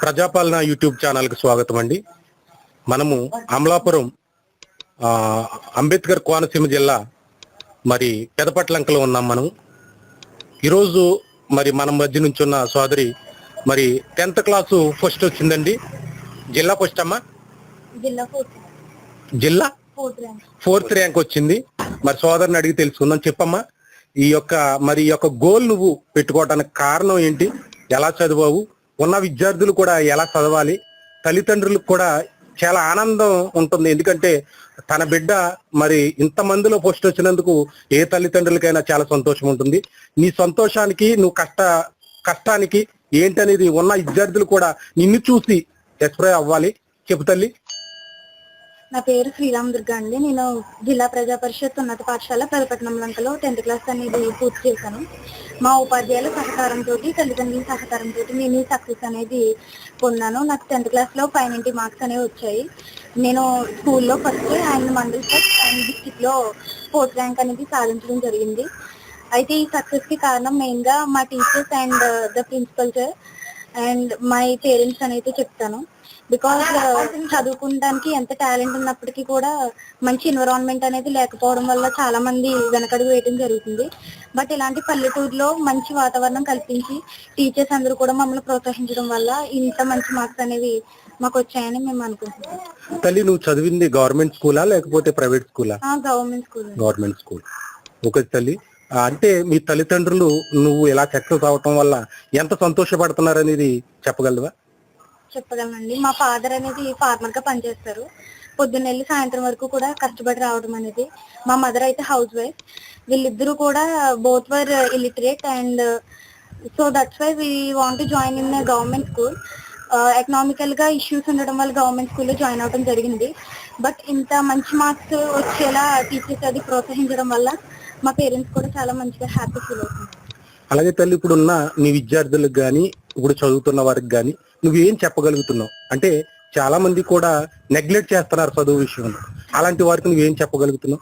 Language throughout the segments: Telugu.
ప్రజాపాలన యూట్యూబ్ ఛానల్కి స్వాగతం అండి. మనము అమలాపురం అంబేద్కర్ కోనసీమ జిల్లా మరి పెదపట్లంకలో ఉన్నాం. మనం ఈరోజు మరి మన మధ్య నుంచి ఉన్న సోదరి మరి 10th క్లాసు ఫస్ట్ వచ్చిందండి. జిల్లా ఫస్ట్ అమ్మా, జిల్లా 4th ర్యాంక్ వచ్చింది. మరి సోదరిని అడిగి తెలుసుకుందాం. చెప్పమ్మా, ఈ యొక్క గోల్ నువ్వు పెట్టుకోవడానికి కారణం ఏంటి? ఎలా చదివావు? ఉన్న విద్యార్థులు కూడా ఎలా చదవాలి? తల్లిదండ్రులకు కూడా చాలా ఆనందం ఉంటుంది, ఎందుకంటే తన బిడ్డ మరి ఇంతమందిలో ఫస్ట్ వచ్చినందుకు ఏ తల్లిదండ్రులకైనా చాలా సంతోషం ఉంటుంది. నీ సంతోషానికి నువ్వు కష్టానికి ఏంటనేది ఉన్న విద్యార్థులు కూడా నిన్ను చూసి ఎక్స్ప్రెస్ అవ్వాలి. చెప్పు తల్లి. నా పేరు శ్రీరామ్ దుర్గా అండి. నేను జిల్లా ప్రజా పరిషత్ ఉన్నత పాఠశాల పెదపట్నంలంకలో 10th క్లాస్ అనేది పూర్తి చేశాను. మా ఉపాధ్యాయుల సహకారంతో, తల్లిదండ్రుల సహకారంతో నేను ఈ సక్సెస్ అనేది పొందాను. నాకు 10th క్లాస్లో 590 మార్క్స్ అనేవి వచ్చాయి. నేను స్కూల్లో first and mandal first and డిస్టిక్లో 4th ర్యాంక్ అనేది సాధించడం జరిగింది. అయితే ఈ సక్సెస్కి కారణం మెయిన్గా మా teachers and the principal sir and my parents అని అయితే చెప్తాను. బికాస్ చదువుకోవడానికి ఎంత టాలెంట్ ఉన్నప్పటికీ కూడా మంచి ఎన్విరాన్మెంట్ అనేది లేకపోవడం వల్ల చాలా మంది వెనకడుగు వేయడం జరుగుతుంది. బట్ ఇలాంటి పల్లెటూరులో మంచి వాతావరణం కల్పించి టీచర్స్ అందరూ కూడా మమ్మల్ని ప్రోత్సహించడం వల్ల ఇంత మంచి మార్క్స్ అనేవి మాకు వచ్చాయని మేము అనుకుంటున్నాం. తల్లి, నువ్వు చదివింది గవర్నమెంట్ స్కూలా లేకపోతే ప్రైవేట్ స్కూలా? Government school. Government school. Okay తల్లి, అంటే మీ తల్లిదండ్రులు నువ్వు ఎలా సక్సెస్ అవటం వల్ల ఎంత సంతోషపడుతున్నారు అనేది చెప్పగలవా? చెప్పగలనండి. మా ఫాదర్ అనేది ఫార్మర్ గా పనిచేస్తారు. పొద్దున్నెళ్ళి సాయంత్రం వరకు కూడా కష్టపడి రావడం అనేది. మా మదర్ అయితే హౌస్ వైఫ్. వీళ్ళిద్దరూ కూడా both were illiterate and so that's why we want to join in government school. Economical గా ఇష్యూస్ ఉండడం వల్ల గవర్నమెంట్ స్కూల్లో జాయిన్ అవడం జరిగింది. బట్ ఇంత మంచి మార్క్స్ వచ్చేలా టీచర్స్ అది ప్రోత్సహించడం వల్ల మా పేరెంట్స్ కూడా చాలా మంచిగా హ్యాపీ ఫీల్ అవుతున్నారు. అలాగే తల్లి, ఇప్పుడున్న నీ విద్యార్థులకు కానీ ఇప్పుడు చదువుతున్న వారికి కానీ నువ్వేం చెప్పగలుగుతున్నావు? అంటే చాలా మంది కూడా నెగ్లెక్ట్ చేస్తున్నారు చదువు విషయంలో. అలాంటి వారికి నువ్వేం చెప్పగలుగుతున్నావు?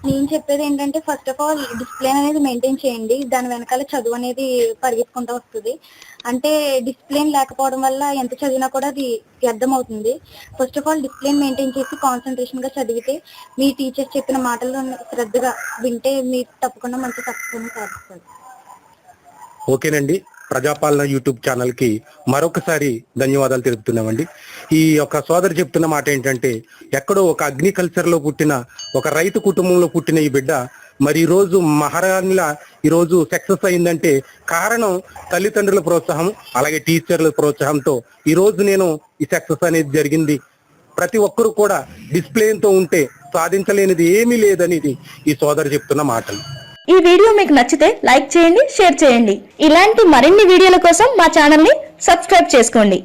నేను చెప్పేది ఏంటంటే, ఫస్ట్ ఆఫ్ ఆల్ డిసిప్లిన్ అనేది మెయింటైన్ చేయండి. దాని వెనకాల చదువు అనేది పరిగెత్తుకుంటూ వస్తుంది. అంటే డిసిప్లిన్ లేకపోవడం వల్ల ఎంత చదివినా కూడా అది వ్యర్థం అవుతుంది. First of all discipline maintain చేసి కాన్సన్ట్రేషన్ గా చదివితే, మీ టీచర్స్ చెప్పిన మాటలు శ్రద్ధగా వింటే మీరు తప్పకుండా మంచి సక్సెస్ సాధిస్తారు. ఓకేనండి, ప్రజాపాలన యూట్యూబ్ ఛానల్ కి మరొకసారి ధన్యవాదాలు తెలుపుతున్నామండి. ఈ యొక్క సోదరు చెప్తున్న మాట ఏంటంటే, ఎక్కడో ఒక అగ్రికల్చర్ లో పుట్టిన ఒక రైతు కుటుంబంలో పుట్టిన ఈ బిడ్డ మరి ఈ రోజు మహారాణిలా ఈరోజు సక్సెస్ అయిందంటే కారణం తల్లిదండ్రుల ప్రోత్సాహం, అలాగే టీచర్ల ప్రోత్సాహంతో ఈ రోజు నేను ఈ సక్సెస్ అనేది జరిగింది. ప్రతి ఒక్కరు కూడా డిసిప్లిన్ తో ఉంటే సాధించలేనిది ఏమీ లేదనేది ఈ సోదరు చెప్తున్న మాటలు. ఈ వీడియో మీకు నచ్చితే లైక్ చేయండి, షేర్ చేయండి. ఇలాంటి మరిన్ని వీడియోల కోసం మా ఛానల్ ని సబ్స్క్రైబ్ చేసుకోండి.